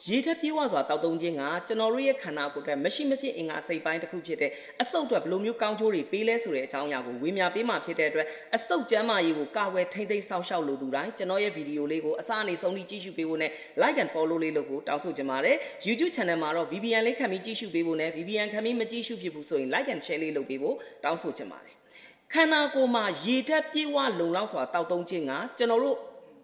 ရေထက်ပြေးဝစွာတောက်သုံးခြင်းကကျွန်တော်တို့ရဲ့ခန္ဓာကိုယ်အတွက်မရှိမဖြစ်အင်္ဂါစိတ်ပိုင်းတစ်ခုဖြစ်တဲ့အဆုတ်အတွက်ဘယ်လိုမျိုးကောင်းကျိုးတွေပေးလဲဆိုတဲ့အကြောင်းအရာကိုဝေမျှပေးမှဖြစ်တဲ့အတွက်အဆုတ်ကျန်းမာရေးကိုကာကွယ်ထိန်းသိမ်းစောင့်ရှောက်လိုသူတိုင်းကျွန်တော်ရဲ့ဗီဒီယိုလေးကိုအစအနေဆုံးထိကြည့်ရှုပေးဖို့နဲ့ like and follow လေးလုပ်ဖို့တောင်းဆိုချင်ပါတယ် YouTube channel မှာတော့ VPN လေးခံပြီးကြည့်ရှုပေးဖို့နဲ့ VPN ခံပြီးမကြည့်ရှုဖြစ်ဘူးဆိုရင် like and share လေးလုပ်ပေးဖို့တောင်းဆိုချင်ပါတယ်ခန္ဓာကိုယ်မှာရေထက်ပြေးဝလုံလောက်စွာတောက်သုံးခြင်းကကျွန်တော်တို့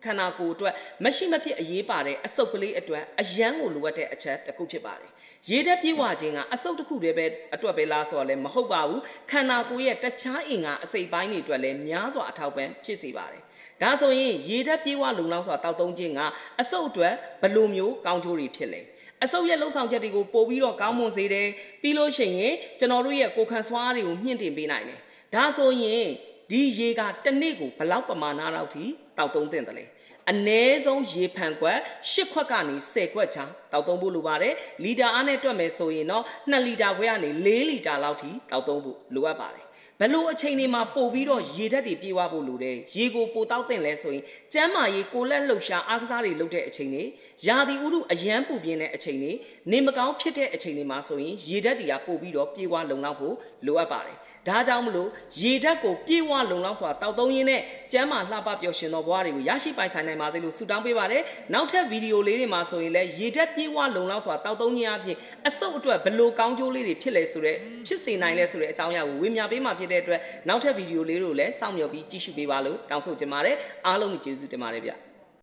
ခန္ဓာကိုယ်အတွက်မရှိမဖြစ်အရေးပါတဲ့အဆုတ်ကလေးအတွက်အယမ်းကိုလိုအပ်တဲ့အချက်တစ်ခုဖြစ်ပါတယ်။ရေဓာတ်ပြေဝခြင်းကအဆုတ်တစ်ခုတည်းပဲအတွက်ပဲလားဆိုတော့လည်းမဟုတ်ပါဘူး။ခန္ဓာကိုယ်ရဲ့တခြားအင်္ဂါအစိတ်ပိုင်းတွေအတွက်လည်းများစွာအထောက်ပံ့ဖြစ်စေပါတယ်။ဒါဆိုရင်ရေဓာတ်ပြေဝလုံလောက်စွာတောက်သုံးခြင်းကအဆုတ်အတွက်ဘယ်လိုမျိုးကောင်းကျိုးတွေဖြစ်လဲ။အဆုတ်ရဲ့လှုပ်ဆောင်ချက်တွေကိုပို့ပြီးတော့ကောင်းမွန်စေတယ်။ပြီးလို့ရှိရင်ကျွန်တော်တို့ရဲ့ကိုယ်ခံစွမ်းအားတွေကိုမြင့်တင်ပေးနိုင်တယ်။ဒါဆိုရင်ဒီရေကတစ်နေ့ကိုဘယ်လောက်ပမာဏလောက်ထိတောက်သုံးသင့်တယ်လဲအနည်းဆုံးရေဖန်ခွက်10ခွက်ကနေ10ခွက်ချတောက်သုံးဖို့လိုပါတယ်လီတာအားနဲ့တွက်မယ်ဆိုရင်တော့2လီတာခွဲကနေ4လီတာလောက်ထိတောက်သုံးဖို့လိုအပ်ပါတယ်ဘလို့အချိန်တွေမှာပို့ပြီးတော့ရေဓာတ်တွေပြေးဝဖို့လိုတယ်ရေကိုပိုတောက်တင်လဲဆိုရင်ကျန်းမာရေးကိုလက်လှုပ်ရှားအားကစားတွေလုပ်တဲ့အချိန်တွေရာသီဥတုအရန်ပူပြင်းတဲ့အချိန်တွေနေမကောင်းဖြစ်တဲ့အချိန်တွေမှာဆိုရင်ရေဓာတ်တွေကပို့ပြီးတော့ပြေးဝလုံလောက်ဖို့လိုအပ်ပါတယ်ဒါကြောင့်မလို့ရေဓာတ်ကိုပြေဝလုံလောက်စွာတောက်သုံးရင်းနဲ့ကျမ်းမာလှပပျော်ရွှင်သောဘဝတွေကိုရရှိပိုင်ဆိုင်နိုင်ပါစေလို့ဆုတောင်းပေးပါတယ်။နောက်ထပ်ဗီဒီယိုလေးတွေမှာဆိုရင်လည်းရေဓာတ်ပြေဝလုံလောက်စွာတောက်သုံးခြင်းအပြင်အဆုတ်အတွက်ဘယ်လိုကောင်းကျိုးလေးတွေဖြစ်လဲဆိုတဲ့ဖြစ်စေနိုင်လဲဆိုတဲ့အကြောင်းအရာကိုဝေမျှပေးမှဖြစ်တဲ့အတွက်နောက်ထပ်ဗီဒီယိုလေးတွေကိုလည်းစောင့်မျှော်ပြီးကြည့်ရှုပေးပါလို့တောင်းဆိုချင်ပါတယ်။အားလုံးကိုကျေးဇူးတင်ပါတယ်ဗျ။